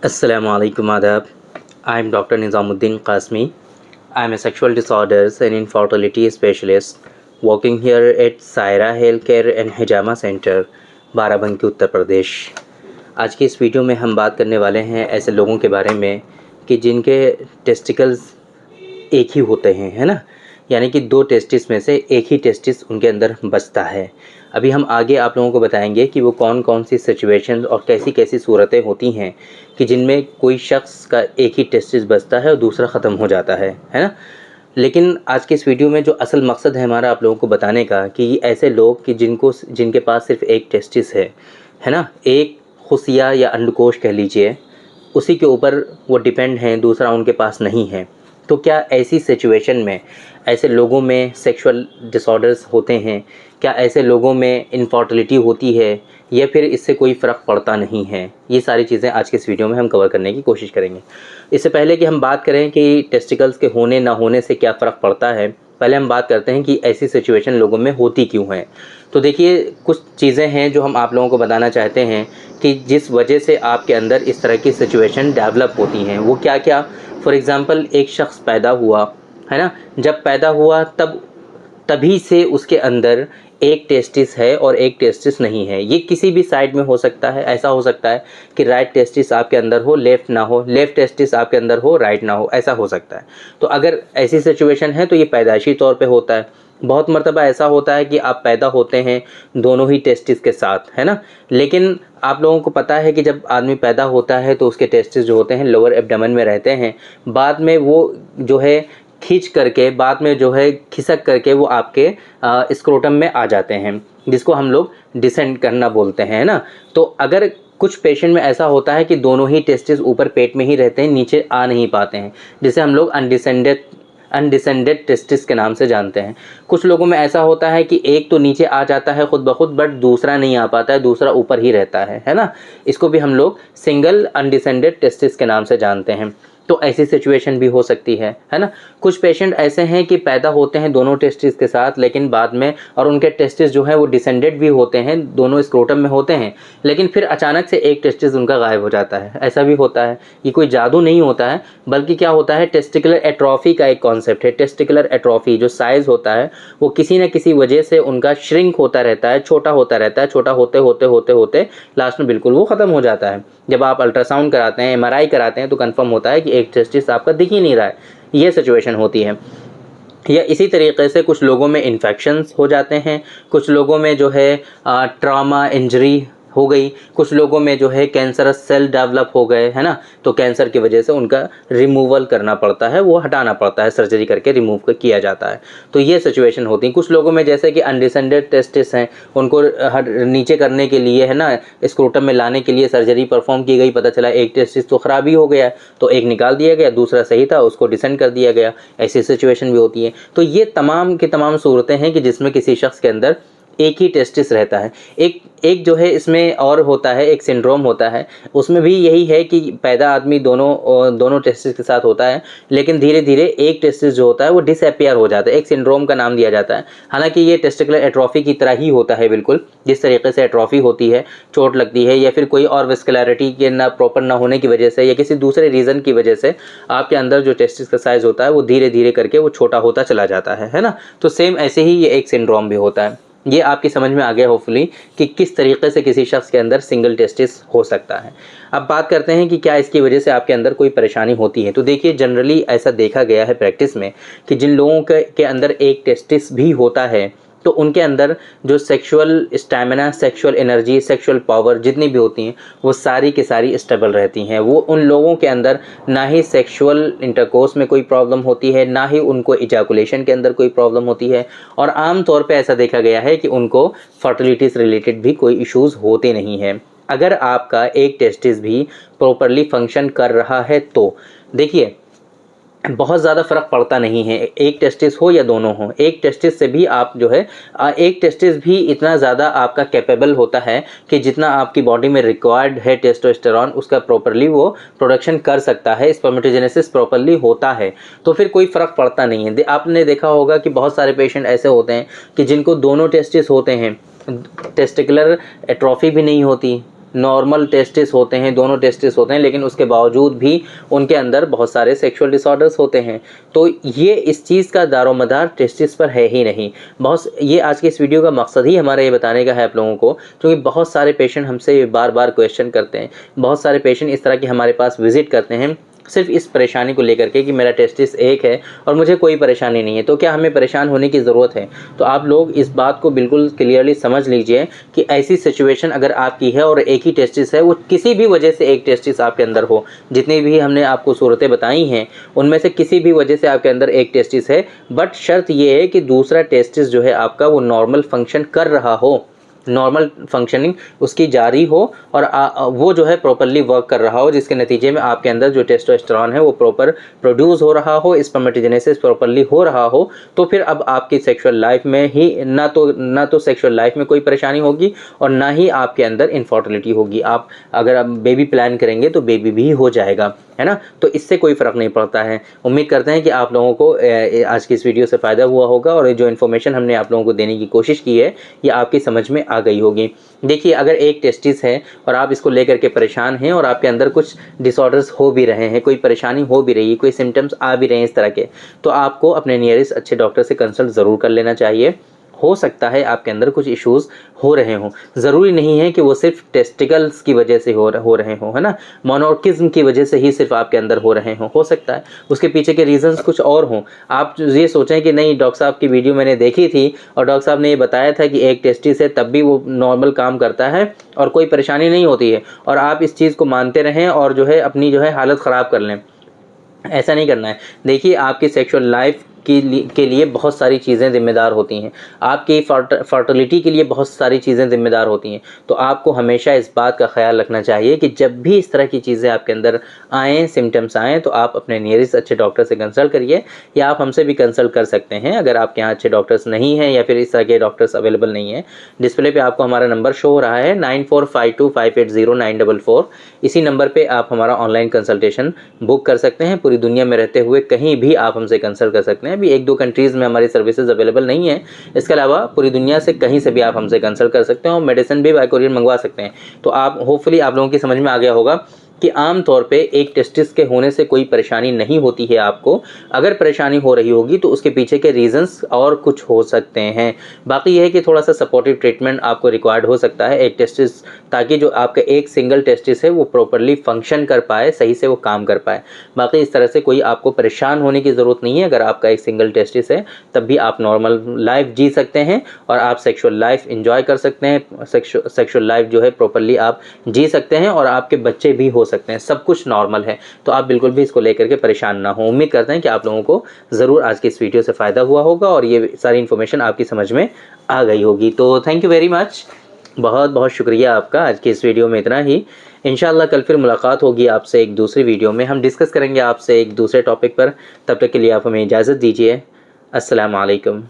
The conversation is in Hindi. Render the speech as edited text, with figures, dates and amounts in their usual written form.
Assalamualaikum adab. I am Dr. Nizamuddin Qasmi. I am a sexual disorders and infertility specialist working here at Saira Healthcare and Hijama Center, Barabanki Uttar Pradesh. आज की इस वीडियो में हम बात करने वाले हैं ऐसे लोगों के बारे में कि जिनके टेस्टिकल्स एक ही होते हैं, है ना, यानी कि दो टेस्टिस में से एक ही टेस्टिस उनके अंदर बचता है। अभी हम आगे आप लोगों को बताएंगे कि वो कौन कौन सी सिचुएशन और कैसी कैसी सूरतें होती हैं कि जिनमें कोई शख्स का एक ही टेस्टिस बचता है और दूसरा ख़त्म हो जाता है ना। लेकिन आज के इस वीडियो में जो असल मकसद है हमारा आप लोगों को बताने का कि ऐसे लोग कि जिनके पास सिर्फ एक टेस्टिस है ना, एक खुशिया या अंडकोश कह लीजिए, उसी के ऊपर वो डिपेंड हैं, दूसरा उनके पास नहीं है। तो क्या ऐसी सिचुएशन में ऐसे लोगों में सेक्सुअल डिसऑर्डर्स होते हैं? क्या ऐसे लोगों में इनफर्टिलिटी होती है या फिर इससे कोई फ़र्क पड़ता नहीं है? ये सारी चीज़ें आज के इस वीडियो में हम कवर करने की कोशिश करेंगे। इससे पहले कि हम बात करें कि टेस्टिकल्स के होने ना होने से क्या फ़र्क पड़ता है, पहले हम बात करते हैं कि ऐसी सिचुएशन लोगों में होती क्यों है। तो देखिए, कुछ चीज़ें हैं जो हम आप लोगों को बताना चाहते हैं कि जिस वजह से आपके अंदर इस तरह की सिचुएशन डेवलप होती हैं। वो क्या क्या? फॉर एग्ज़ाम्पल, एक शख्स पैदा हुआ, है ना, जब पैदा हुआ तभी से उसके अंदर एक टेस्टिस है और एक टेस्टिस नहीं है। ये किसी भी साइड में हो सकता है। ऐसा हो सकता है कि राइट टेस्टिस आपके अंदर हो, लेफ़्ट ना हो, लेफ़्ट टेस्टिस आपके अंदर हो, राइट ना हो, ऐसा हो सकता है। तो अगर ऐसी सिचुएशन है तो ये पैदाइशी तौर पे होता है। बहुत मर्तबा ऐसा होता है कि आप पैदा होते हैं दोनों ही टेस्टिस के साथ, है ना, लेकिन आप लोगों को पता है कि जब आदमी पैदा होता है तो उसके टेस्टिस जो होते हैं लोअर एब्डोमेन में रहते हैं। बाद में वो जो है खींच करके, बाद में जो है खिसक करके वो आपके स्क्रोटम में आ जाते हैं, जिसको हम लोग डिसेंड करना बोलते हैं, है ना। तो अगर कुछ पेशेंट में ऐसा होता है कि दोनों ही टेस्टिस ऊपर पेट में ही रहते हैं, नीचे आ नहीं पाते हैं, जिसे हम लोग अनडिसेंडेड टेस्टिस के नाम से जानते हैं। कुछ लोगों में ऐसा होता है कि एक तो नीचे आ जाता है खुद ब खुद, बट दूसरा नहीं आ पाता है, दूसरा ऊपर ही रहता है ना। इसको भी हम लोग सिंगल अनडिसेंडेड टेस्टिस के नाम से जानते हैं। तो ऐसी सिचुएशन भी हो सकती है ना। कुछ पेशेंट ऐसे हैं कि पैदा होते हैं दोनों टेस्टिस के साथ, लेकिन बाद में और उनके टेस्टिस जो है वो डिसेंडेड भी होते हैं, दोनों स्क्रोटम में होते हैं, लेकिन फिर अचानक से एक टेस्टिस उनका गायब हो जाता है। ऐसा भी होता है। ये कोई जादू नहीं होता है, बल्कि क्या होता है, टेस्टिकुलर एट्रोफी का एक कॉन्सेप्ट है। टेस्टिकुलर एट्रोफी जो साइज़ होता है वो किसी न किसी वजह से उनका श्रिंक होता रहता है, छोटा होता रहता है, छोटा होते होते होते होते लास्ट में बिल्कुल वो ख़त्म हो जाता है। जब आप अल्ट्रासाउंड कराते हैं, MRI कराते हैं, तो कंफर्म होता है कि एक टेस्टिस आपका दिख ही नहीं रहा है। ये सिचुएशन होती है। या इसी तरीके से कुछ लोगों में इन्फेक्शंस हो जाते हैं, कुछ लोगों में जो है ट्रॉमा इंजरी हो गई, कुछ लोगों में जो है कैंसरस सेल डेवलप हो गए, है ना, तो कैंसर की वजह से उनका रिमूवल करना पड़ता है, वो हटाना पड़ता है, सर्जरी करके रिमूव किया जाता है। तो ये सिचुएशन होती है। कुछ लोगों में जैसे कि अनडिसेंडेड टेस्टिस हैं, उनको नीचे करने के लिए, है ना, स्क्रोटम में लाने के लिए सर्जरी परफॉर्म की गई, पता चला एक टेस्टिस तो ख़राब ही हो गया, तो एक निकाल दिया गया, दूसरा सही था, उसको डिसेंड कर दिया गया। ऐसी सिचुएशन भी होती है। तो ये तमाम की तमाम सूरतें हैं कि जिसमें किसी शख्स के अंदर एक ही टेस्टिस रहता है। एक जो है इसमें और होता है, एक सिंड्रोम होता है, उसमें भी यही है कि पैदा आदमी दोनों टेस्टिस के साथ होता है, लेकिन धीरे धीरे एक टेस्टिस जो होता है वो डिसअपियर हो जाता है। एक सिंड्रोम का नाम दिया जाता है। हालांकि ये टेस्टिकुलर एट्रोफी की तरह ही होता है बिल्कुल, जिस तरीके से एट्रोफी होती है, चोट लगती है या फिर कोई और वेस्कुलरिटी के ना प्रॉपर ना होने की वजह से या किसी दूसरे रीज़न की वजह से आपके अंदर जो टेस्टिस का साइज़ होता है वो धीरे धीरे करके वो छोटा होता चला जाता है ना। तो सेम ऐसे ही ये एक सिंड्रोम भी होता है। ये आपकी समझ में आ गया होपफुली कि किस तरीके से किसी शख्स के अंदर सिंगल टेस्टिस हो सकता है। अब बात करते हैं कि क्या इसकी वजह से आपके अंदर कोई परेशानी होती है। तो देखिए, जनरली ऐसा देखा गया है प्रैक्टिस में कि जिन लोगों के अंदर एक टेस्टिस भी होता है तो उनके अंदर जो sexual stamina, sexual energy, sexual power जितनी भी होती हैं वो सारी की सारी स्टेबल रहती हैं। वो उन लोगों के अंदर ना ही सेक्सुअल इंटरकोर्स में कोई प्रॉब्लम होती है, ना ही उनको इजैकुलेशन के अंदर कोई प्रॉब्लम होती है, और आम तौर पे ऐसा देखा गया है कि उनको फर्टिलिटी से रिलेटेड भी कोई इश्यूज़ होते नहीं हैं। अगर आपका एक टेस्टिस भी प्रॉपरली फंक्शन कर रहा है तो देखिए, बहुत ज़्यादा फ़र्क पड़ता नहीं है, एक टेस्टिस हो या दोनों हो। एक टेस्टिस से भी आप जो है एक टेस्टिस भी इतना ज़्यादा आपका कैपेबल होता है कि जितना आपकी बॉडी में रिक्वायर्ड है टेस्टोस्टेरॉन, उसका प्रॉपरली वो प्रोडक्शन कर सकता है, स्पर्मेटोजेनेसिस प्रॉपरली होता है, तो फिर कोई फ़र्क पड़ता नहीं है। आपने देखा होगा कि बहुत सारे पेशेंट ऐसे होते हैं कि जिनको दोनों टेस्टिस होते हैं, टेस्टिकुलर एट्रोफी भी नहीं होती, नॉर्मल टेस्टिस होते हैं, दोनों टेस्टिस होते हैं, लेकिन उसके बावजूद भी उनके अंदर बहुत सारे सेक्सुअल डिसऑर्डर्स होते हैं। तो ये इस चीज़ का दारोमदार टेस्टिस पर है ही नहीं। ये आज के इस वीडियो का मकसद ही हमारा ये बताने का है आप लोगों को, क्योंकि बहुत सारे पेशेंट हमसे बार बार क्वेश्चन करते हैं, बहुत सारे पेशेंट इस तरह के हमारे पास विजिट करते हैं सिर्फ इस परेशानी को लेकर के कि मेरा टेस्टिस एक है और मुझे कोई परेशानी नहीं है। तो क्या हमें परेशान होने की ज़रूरत है? तो आप लोग इस बात को बिल्कुल क्लियरली समझ लीजिए कि ऐसी सिचुएशन अगर आपकी है और एक ही टेस्टिस है, वो किसी भी वजह से एक टेस्टिस आपके अंदर हो, जितनी भी हमने आपको सूरतें बताई हैं उनमें से किसी भी वजह से आपके अंदर एक टेस्टिस है, बट शर्त ये है कि दूसरा टेस्टिस जो है आपका वो नॉर्मल फंक्शन कर रहा हो, नॉर्मल फंक्शनिंग उसकी जारी हो और वो जो है प्रॉपरली वर्क कर रहा हो, जिसके नतीजे में आपके अंदर जो टेस्टोस्टेरोन है वो प्रॉपर प्रोड्यूस हो रहा हो, स्पर्मेटोजेनेसिस प्रॉपरली हो रहा हो, तो फिर अब आपकी सेक्सुअल लाइफ में ही ना तो सेक्सुअल लाइफ में कोई परेशानी होगी और ना ही आपके अंदर इनफर्टिलिटी होगी। आप अगर आप बेबी प्लान करेंगे तो बेबी भी हो जाएगा, है ना। तो इससे कोई फ़र्क नहीं पड़ता है। उम्मीद करते हैं कि आप लोगों को आज की इस वीडियो से फ़ायदा हुआ होगा और जो इन्फॉर्मेशन हमने आप लोगों को देने की कोशिश की है ये आपकी समझ में आ गई होगी। देखिए, अगर एक टेस्टिस है और आप इसको लेकर के परेशान हैं और आपके अंदर कुछ डिसऑर्डर्स हो भी रहे हैं, कोई परेशानी हो भी रही है, कोई सिम्टम्स आ भी रहे हैं इस तरह के, तो आपको अपने नियरेस्ट अच्छे डॉक्टर से कंसल्ट ज़रूर कर लेना चाहिए। हो सकता है आपके अंदर कुछ इश्यूज़ हो रहे हों, ज़रूरी नहीं है कि वो सिर्फ टेस्टिकल्स की वजह से हो रहे हों, है ना, मोनोर्किज्म की वजह से ही सिर्फ आपके अंदर हो रहे हों। हो सकता है उसके पीछे के रीज़न्स कुछ और हों। आप ये सोचें कि नहीं, डॉक्टर साहब की वीडियो मैंने देखी थी और डॉक्टर साहब ने ये बताया था कि एक टेस्टिस है तब भी वो नॉर्मल काम करता है और कोई परेशानी नहीं होती है, और आप इस चीज़ को मानते रहें और जो है अपनी जो है हालत ख़राब कर लें। ऐसा नहीं करना है। देखिए, आपकी सेक्सुअल लाइफ के लिए बहुत सारी चीज़ें ज़िम्मेदार होती हैं, आपकी फर्टिलिटी के लिए बहुत सारी चीज़ें ज़िम्मेदार होती हैं। तो आपको हमेशा इस बात का ख्याल रखना चाहिए कि जब भी इस तरह की चीज़ें आपके अंदर आएँ, सिम्टम्स आएँ, तो आप अपने नियरेस्ट अच्छे डॉक्टर से कंसल्ट करिए, या आप हमसे भी कंसल्ट कर सकते हैं अगर आपके यहाँ अच्छे डॉक्टर्स नहीं हैं या फिर इस तरह के डॉक्टर्स अवेलेबल नहीं हैं। डिस्प्ले पे आपको हमारा नंबर शो हो रहा है 9452580944। इसी नंबर पर आप हमारा ऑनलाइन कंसल्टेशन बुक कर सकते हैं। पूरी दुनिया में रहते हुए कहीं भी आप हमसे कंसल्ट कर सकते हैं। अभी 1-2 कंट्रीज़ में हमारी सर्विसेज अवेलेबल नहीं है, इसके अलावा पूरी दुनिया से कहीं से भी आप हमसे कंसल्ट कर सकते हैं और मेडिसिन भी बाय कोरियर मंगवा सकते हैं। तो आप होपफुली आप लोगों की समझ में आ गया होगा कि आम तौर पे एक टेस्टिस के होने से कोई परेशानी नहीं होती है आपको। अगर परेशानी हो रही होगी तो उसके पीछे के रीज़न्स और कुछ हो सकते हैं। बाकी ये है कि थोड़ा सा सपोर्टिव ट्रीटमेंट आपको रिक्वायर्ड हो सकता है एक टेस्टिस, ताकि जो आपका एक सिंगल टेस्टिस है वो प्रॉपरली फंक्शन कर पाए, सही से वो काम कर पाए। बाकी इस तरह से कोई आपको परेशान होने की ज़रूरत नहीं है। अगर आपका एक सिंगल टेस्टिस है तब भी आप नॉर्मल लाइफ जी सकते हैं और आप सेक्सुअल लाइफ एंजॉय कर सकते हैं, सेक्सुअल लाइफ जो है प्रॉपरली आप जी सकते हैं और आपके बच्चे भी हो सकते हैं। सब कुछ नॉर्मल है, तो आप बिल्कुल भी इसको लेकर के परेशान ना हो। उम्मीद करते हैं कि आप लोगों को ज़रूर आज की इस वीडियो से फ़ायदा हुआ होगा और ये सारी इन्फॉर्मेशन आपकी समझ में आ गई होगी। तो थैंक यू वेरी मच, बहुत बहुत शुक्रिया आपका। आज की इस वीडियो में इतना ही। इंशाल्लाह कल फिर मुलाकात होगी आपसे एक दूसरी वीडियो में, हम डिस्कस करेंगे आपसे एक दूसरे टॉपिक पर। तब तक के लिए आप हमें इजाज़त दीजिए। अस्सलाम वालेकुम।